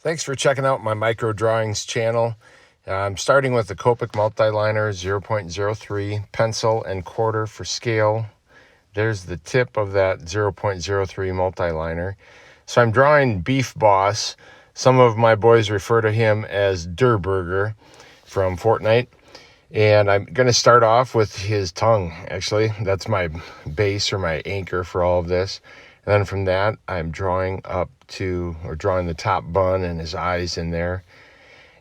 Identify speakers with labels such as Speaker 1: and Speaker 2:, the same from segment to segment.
Speaker 1: Thanks for checking out my micro drawings channel. I'm starting with the Copic Multiliner 0.03 pencil and quarter for scale. There's the tip of that 0.03 multiliner. So I'm drawing Beef Boss. Some of my boys refer to him as Durr from Fortnite. And I'm going to start off with his tongue, actually. That's my base or my anchor for all of this. And then from that, I'm drawing the top bun and his eyes in there.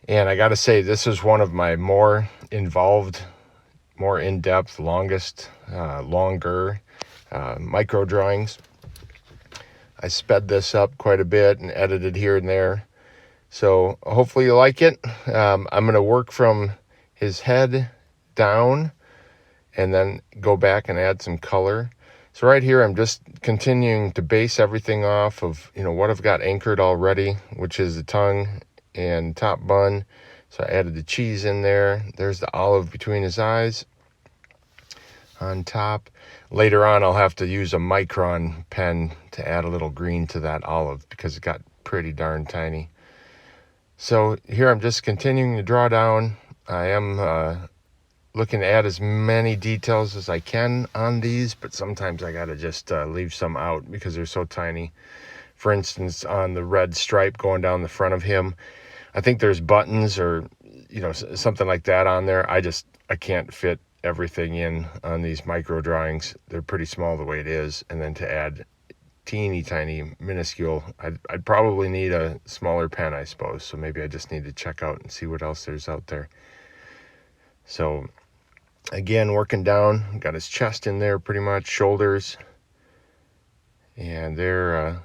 Speaker 1: And I got to say, this is one of my more involved, more in-depth, longer micro drawings. I sped this up quite a bit and edited here and there. So hopefully you like it. I'm going to work from his head down and then go back and add some color. So right here, I'm just continuing to base everything off of, what I've got anchored already, which is the tongue and top bun. So I added the cheese in there. There's the olive between his eyes on top. Later on, I'll have to use a micron pen to add a little green to that olive because it got pretty darn tiny. So here I'm just continuing to draw down. I am looking to add as many details as I can on these, but sometimes I gotta just leave some out because they're so tiny. For instance, on the red stripe going down the front of him, I think there's buttons or something like that on there. I can't fit everything in on these micro drawings. They're pretty small the way it is, and then to add teeny tiny minuscule, I'd probably need a smaller pen, I suppose. So maybe I just need to check out and see what else there's out there. So again, working down, got his chest in there pretty much, shoulders, and there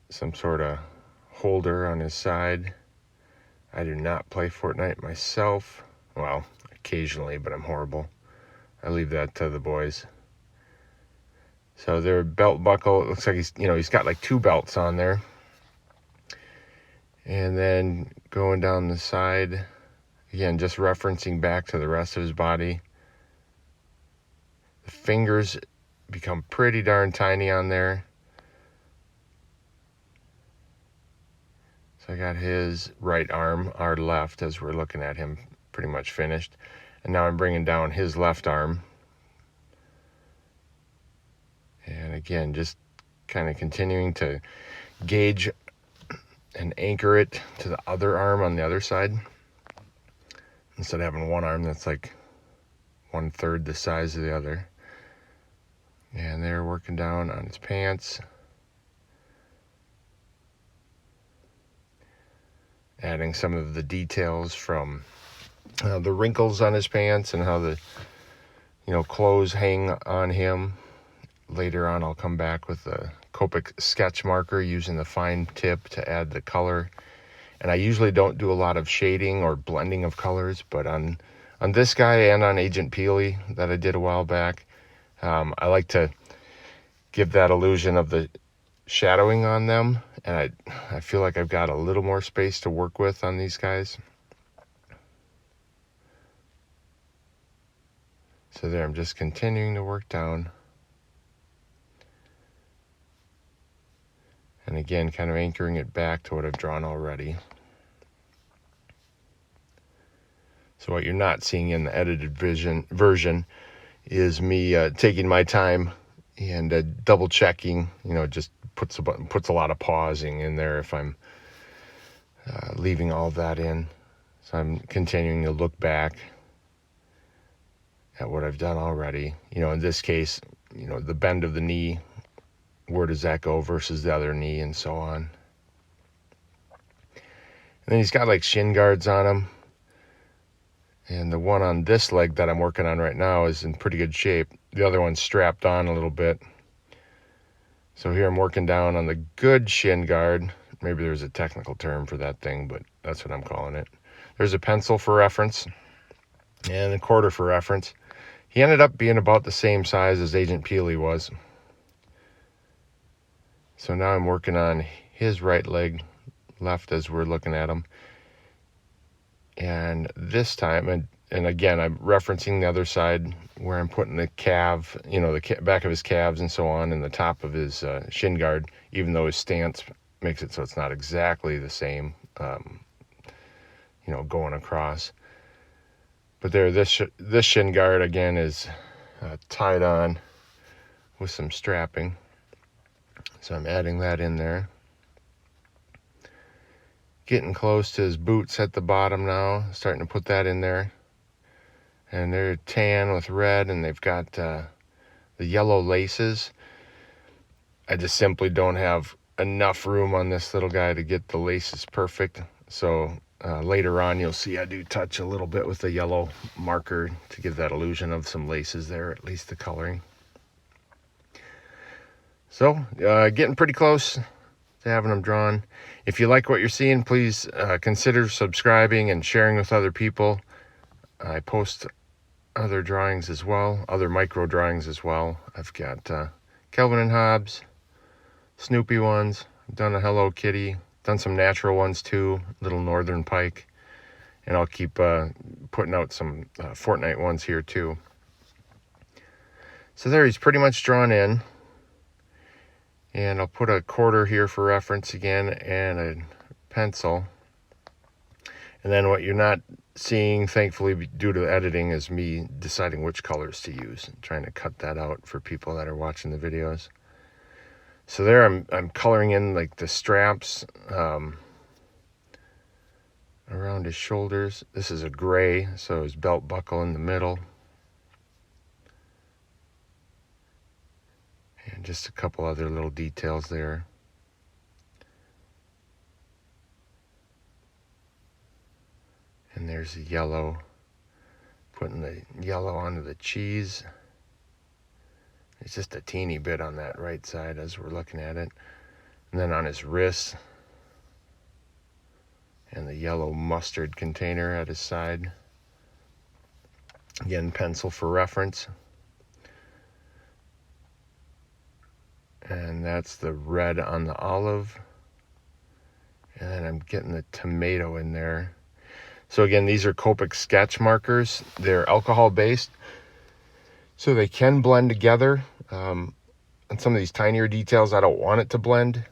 Speaker 1: some sort of holder on his side. I do not play Fortnite myself. Well, occasionally, but I'm horrible. I leave that to the boys. So their belt buckle, it looks like he's got like two belts on there. And then going down the side, again, just referencing back to the rest of his body. The fingers become pretty darn tiny on there. So I got his right arm, our left, as we're looking at him, pretty much finished. And now I'm bringing down his left arm. And again, just kind of continuing to gauge and anchor it to the other arm on the other side. Instead of having one arm that's like 1/3 the size of the other. And they're working down on his pants. Adding some of the details from the wrinkles on his pants and how the clothes hang on him. Later on, I'll come back with the Copic Sketch Marker using the fine tip to add the color. And I usually don't do a lot of shading or blending of colors, but on this guy and on Agent Peely that I did a while back, I like to give that illusion of the shadowing on them, and I feel like I've got a little more space to work with on these guys. So there, I'm just continuing to work down. And again, kind of anchoring it back to what I've drawn already. So what you're not seeing in the edited version is me taking my time and double checking. Just puts a lot of pausing in there if I'm leaving all of that in. So I'm continuing to look back at what I've done already. In this case, the bend of the knee, where does that go versus the other knee, and so on. And then he's got like shin guards on him. And the one on this leg that I'm working on right now is in pretty good shape. The other one's strapped on a little bit. So here I'm working down on the good shin guard. Maybe there's a technical term for that thing, but that's what I'm calling it. There's a pencil for reference and a quarter for reference. He ended up being about the same size as Agent Peely was. So now I'm working on his right leg, left as we're looking at him. And this time, and again, I'm referencing the other side where I'm putting the calf, the back of his calves and so on, and the top of his shin guard, even though his stance makes it so it's not exactly the same, going across. But there, this shin guard again is tied on with some strapping. So I'm adding that in there. Getting close to his boots at the bottom now, starting to put that in there. And they're tan with red, and they've got the yellow laces. I just simply don't have enough room on this little guy to get the laces perfect. So later on, you'll see I do touch a little bit with the yellow marker to give that illusion of some laces there, at least the coloring. So getting pretty close to having them drawn. If you like what you're seeing, please consider subscribing and sharing with other people. I post other drawings as well, other micro drawings as well. I've got Kelvin and Hobbes, Snoopy ones. I've done a Hello Kitty, done some natural ones too, little northern pike, and I'll keep putting out some Fortnite ones here too. So there, he's pretty much drawn in, and I'll put a quarter here for reference again and a pencil. And then what you're not seeing, thankfully, due to editing, is me deciding which colors to use and trying to cut that out for people that are watching the videos. So there I'm coloring in like the straps around his shoulders. This is a gray, so his belt buckle in the middle. And just a couple other little details there. And there's the yellow, putting the yellow onto the cheese. It's just a teeny bit on that right side as we're looking at it. And then on his wrists, and the yellow mustard container at his side. Again, pencil for reference. And that's the red on the olive. And then I'm getting the tomato in there. So again, these are Copic Sketch Markers. They're alcohol based, so they can blend together. And some of these tinier details, I don't want it to blend.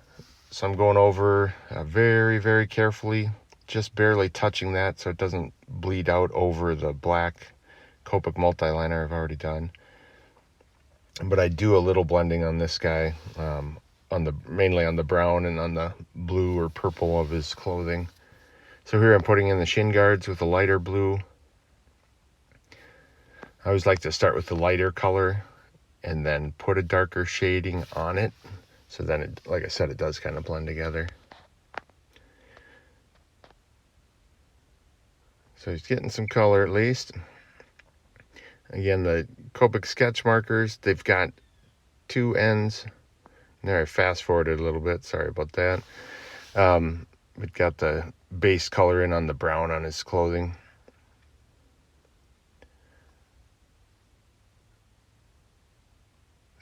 Speaker 1: So I'm going over very, very carefully, just barely touching that so it doesn't bleed out over the black Copic Multiliner I've already done. But I do a little blending on this guy, mainly on the brown and on the blue or purple of his clothing. So here I'm putting in the shin guards with a lighter blue. I always like to start with the lighter color and then put a darker shading on it. So then, it, like I said, it does kind of blend together. So he's getting some color at least. Again, the Copic Sketch Markers, they've got two ends. There, I fast forwarded a little bit. Sorry about that. We've got the base color in on the brown on his clothing.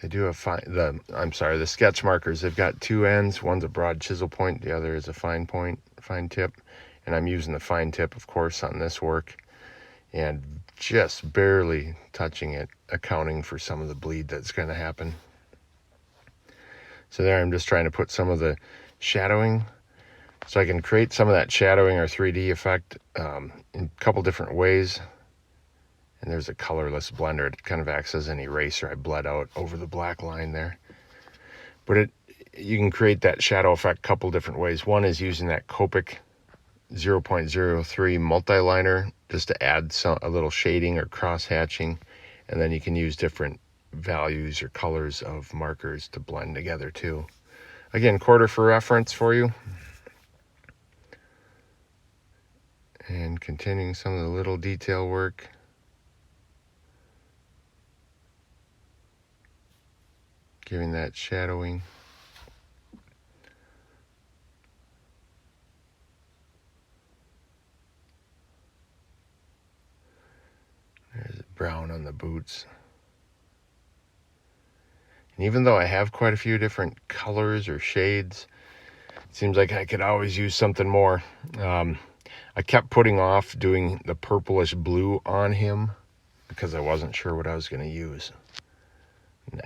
Speaker 1: They do have the sketch markers. They've got two ends. One's a broad chisel point. The other is a fine tip. And I'm using the fine tip, of course, on this work. And just barely touching it, accounting for some of the bleed that's going to happen. So there I'm just trying to put some of the shadowing, so I can create some of that shadowing or 3D effect in a couple different ways. And there's a colorless blender. It kind of acts as an eraser. I bled out over the black line there. But you can create that shadow effect a couple different ways. One is using that Copic 0.03 Multiliner just to add a little shading or cross hatching. And then you can use different values or colors of markers to blend together too. Again, quarter for reference for you. And continuing some of the little detail work. Giving that shadowing. There's brown on the boots. And even though I have quite a few different colors or shades, it seems like I could always use something more. I kept putting off doing the purplish blue on him because I wasn't sure what I was going to use.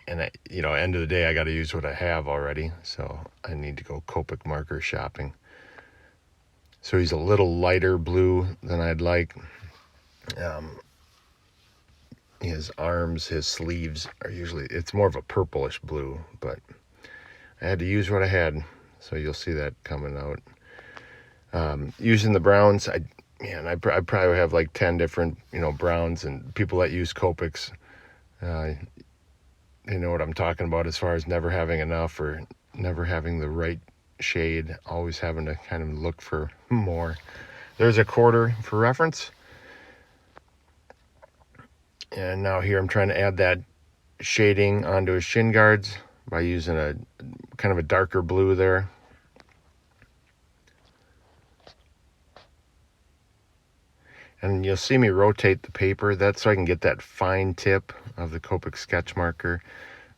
Speaker 1: And I, end of the day, I got to use what I have already. So I need to go Copic marker shopping. So he's a little lighter blue than I'd like. His arms, his sleeves are usually, it's more of a purplish blue, but I had to use what I had. So you'll see that coming out. Using the browns, I probably have like 10 different, browns, and people that use Copics, they know what I'm talking about as far as never having enough or never having the right shade, always having to kind of look for more. There's a quarter for reference. And now here I'm trying to add that shading onto his shin guards by using a kind of a darker blue there. And you'll see me rotate the paper. That's so I can get that fine tip of the Copic Sketch Marker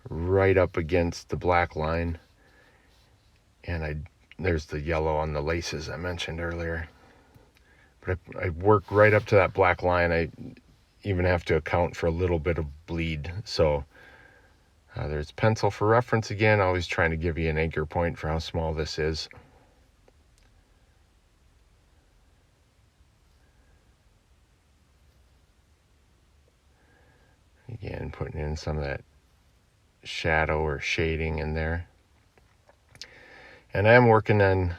Speaker 1: right up against the black line. And there's the yellow on the laces I mentioned earlier. But I work right up to that black line. I even have to account for a little bit of bleed. So there's pencil for reference again. Always trying to give you an anchor point for how small this is. Again, putting in some of that shadow or shading in there. And I am working on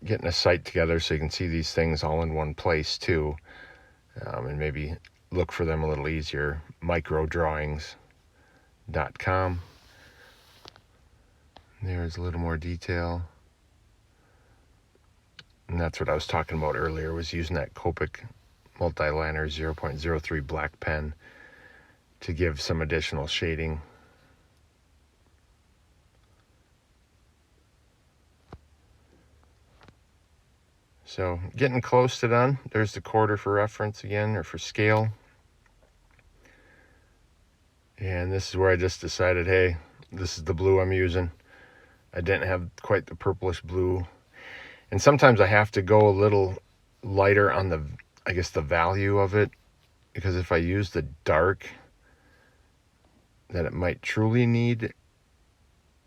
Speaker 1: getting a site together so you can see these things all in one place too, and maybe look for them a little easier. Microdrawings.com. There's a little more detail. And that's what I was talking about earlier, was using that Copic Multiliner 0.03 black pen to give some additional shading. So getting close to done. There's the quarter for reference again, or for scale. And this is where I just decided, hey, this is the blue I'm using. I didn't have quite the purplish blue. And sometimes I have to go a little lighter on the, I guess, the value of it, because if I use the dark that it might truly need,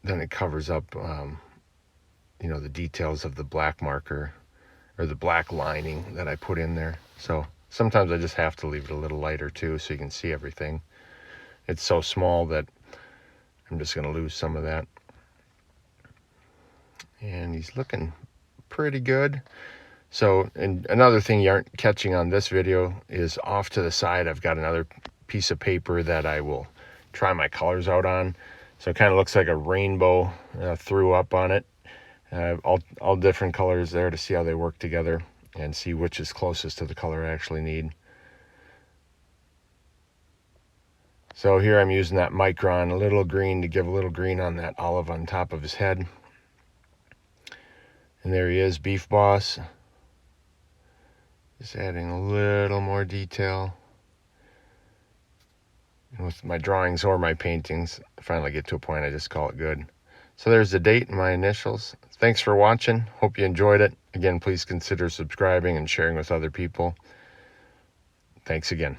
Speaker 1: then it covers up, the details of the black marker or the black lining that I put in there. So sometimes I just have to leave it a little lighter too, so you can see everything. It's so small that I'm just going to lose some of that. And he's looking pretty good. So, and another thing you aren't catching on this video is off to the side, I've got another piece of paper that I will try my colors out on. So it kind of looks like a rainbow threw up on it. All different colors there to see how they work together and see which is closest to the color I actually need. So here I'm using that micron, a little green, to give a little green on that olive on top of his head. And there he is, Beef Boss. Just adding a little more detail. And with my drawings or my paintings, I finally get to a point I just call it good. So there's the date and my initials. Thanks for watching. Hope you enjoyed it. Again, please consider subscribing and sharing with other people. Thanks again.